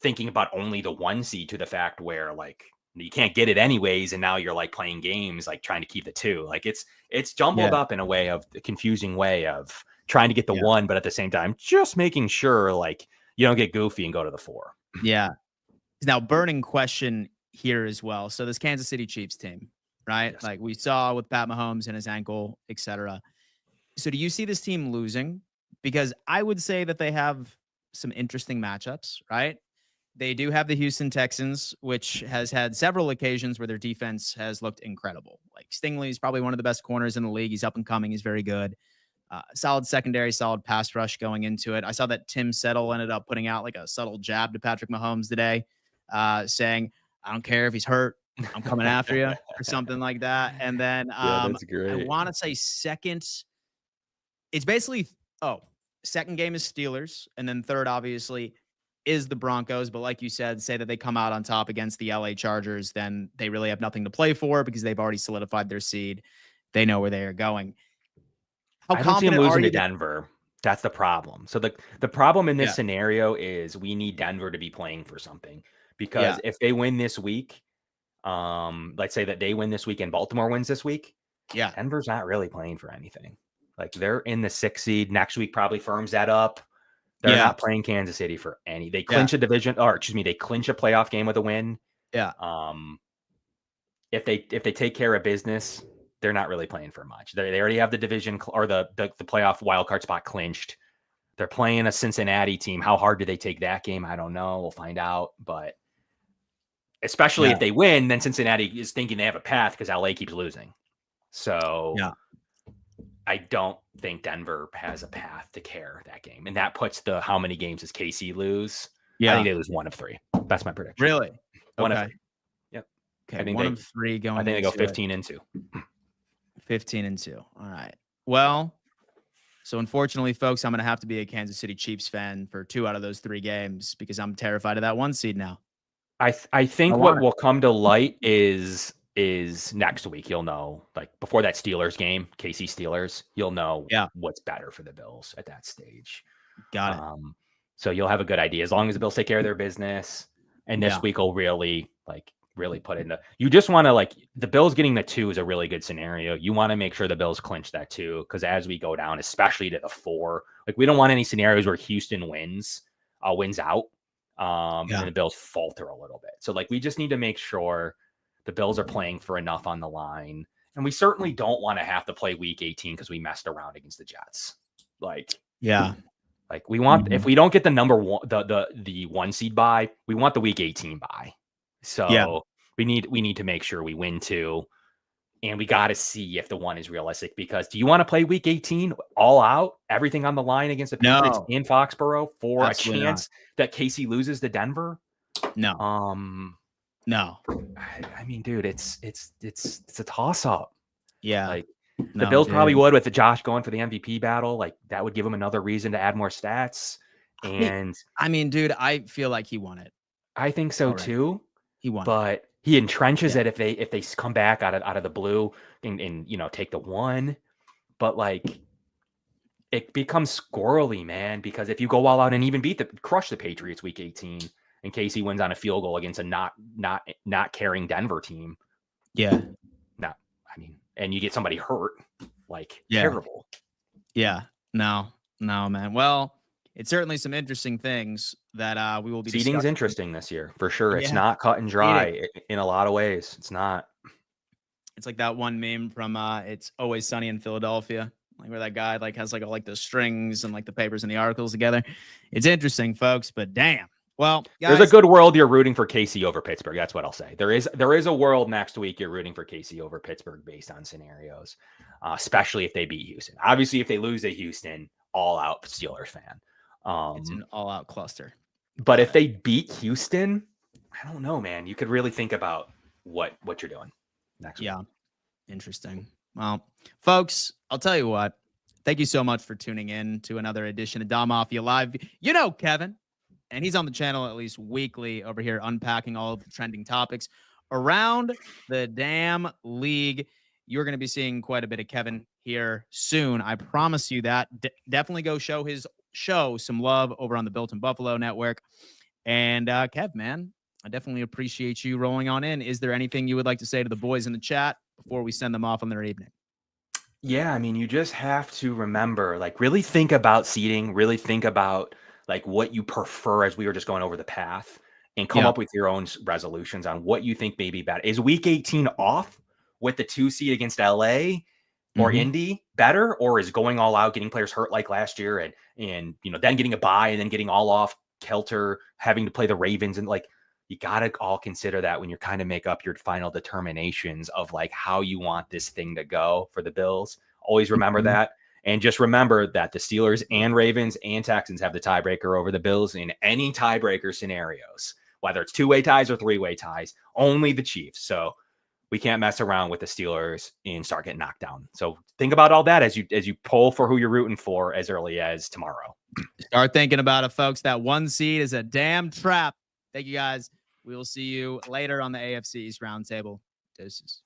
thinking about only the 1 seed to the fact where like you can't get it anyways, and now you're like playing games like trying to keep the 2. Like it's jumbled up in a confusing way of trying to get the 1, but at the same time just making sure like you don't get goofy and go to the 4. Yeah. Now, burning question here as well. So this Kansas City Chiefs team, right? Yes. Like we saw with Pat Mahomes and his ankle, etc. So do you see this team losing? Because I would say that they have some interesting matchups, right? They do have the Houston Texans, which has had several occasions where their defense has looked incredible. Like Stingley is probably one of the best corners in the league. He's up and coming. He's very good. Solid secondary, solid pass rush going into it. I saw that Tim Settle ended up putting out like a subtle jab to Patrick Mahomes today, saying, I don't care if he's hurt. I'm coming after you or something like that. And then that's great. I want to say second. It's basically, second game is Steelers. And then third, obviously, is the Broncos. But like you said, say that they come out on top against the LA Chargers, then they really have nothing to play for because they've already solidified their seed. They know where they are going. I don't see them losing to Denver. That's the problem. So the problem in this scenario is we need Denver to be playing for something, because if they win this week, let's say that they win this week and Baltimore wins this week, Denver's not really playing for anything. Like they're in the 6th seed. Next week probably firms that up. They're not playing Kansas City for any. They clinch a division, or excuse me, they clinch a playoff game with a win. Yeah. If they take care of business, they're not really playing for much. They already have the division or the playoff wildcard spot clinched. They're playing a Cincinnati team. How hard do they take that game? I don't know. We'll find out. But especially if they win, then Cincinnati is thinking they have a path because LA keeps losing. So I don't think Denver has a path to care that game. And that puts how many games does KC lose? I think they lose 1 of 3. That's my prediction. Really? 1 of 3. Yep. Okay. I think 1 of 3 going. I think they go 15-2. 15-2. All right. Well, so unfortunately, folks, I'm going to have to be a Kansas City Chiefs fan for 2 out of those 3 games because I'm terrified of that 1 seed now. I think what will come to light is next week. You'll know, like before that Steelers game, KC Steelers, you'll know what's better for the Bills at that stage. Got it. So you'll have a good idea as long as the Bills take care of their business. And this week will really really put into. You just want to like the Bills getting the 2 is a really good scenario. You want to make sure the Bills clinch that 2 because as we go down, especially to the 4, like we don't want any scenarios where Houston wins out, and then the Bills falter a little bit. So like we just need to make sure the Bills are playing for enough on the line, and we certainly don't want to have to play Week 18 because we messed around against the Jets. Like we want if we don't get the number 1, the 1 seed bye, we want the Week 18 bye. So we need to make sure we win 2, and we got to see if the 1 is realistic. Because do you want to play Week 18 all out, everything on the line against the Patriots in Foxborough for absolutely a chance that Casey loses to Denver? No. No. I mean, dude, it's a toss up. Yeah. Like the Bills probably would with the Josh going for the MVP battle. Like that would give him another reason to add more stats. And I mean, dude, I feel like he won it. I think so too. He won, but he entrenches it if they come back out of the blue and take the 1. But like it becomes squirrely, man, because if you go all out and even crush the Patriots Week 18, and Casey wins on a field goal against a not carrying Denver team, I mean, and you get somebody hurt, like terrible. No, man. Well, it's certainly some interesting things that we will be seeding's interesting this year for sure. It's not cut and dry in a lot of ways. It's not. It's like that one meme from It's Always Sunny in Philadelphia, like where that guy like has like all like the strings and like the papers and the articles together. It's interesting, folks, but damn. Well, guys, there's a good world you're rooting for Casey over Pittsburgh. That's what I'll say. There is a world next week you're rooting for Casey over Pittsburgh based on scenarios, especially if they beat Houston. Obviously, if they lose to Houston, all out Steelers fan. It's an all-out cluster. But if they beat Houston, I don't know, man. You could really think about what you're doing next week. Yeah, interesting. Well, folks, I'll tell you what. Thank you so much for tuning in to another edition of Dom Mafia Live. You know Kevin, and he's on the channel at least weekly over here unpacking all of the trending topics around the damn league. You're going to be seeing quite a bit of Kevin here soon. I promise you that. Definitely go show his show some love over on the Built in Buffalo network. And Kev, man, I definitely appreciate you rolling on in. Is there anything you would like to say to the boys in the chat before we send them off on their evening? Yeah, I mean, you just have to remember, like, really think about seeding, really think about like what you prefer as we were just going over the path, and come up with your own resolutions on what you think may be better. Is Week 18 off with the 2 seed against LA or Indy better, or is going all out, getting players hurt like last year, and then getting a bye and then getting all off kilter, having to play the Ravens, and like you gotta all consider that when you're kind of make up your final determinations of like how you want this thing to go for the Bills. Always remember that. And just remember that the Steelers and Ravens and Texans have the tiebreaker over the Bills in any tiebreaker scenarios, whether it's 2-way ties or 3-way ties, only the Chiefs. So we can't mess around with the Steelers and start getting knocked down. So think about all that as you pull for who you're rooting for as early as tomorrow. Start thinking about it, folks. That 1 seed is a damn trap. Thank you, guys. We will see you later on the AFC East Roundtable. Deuces.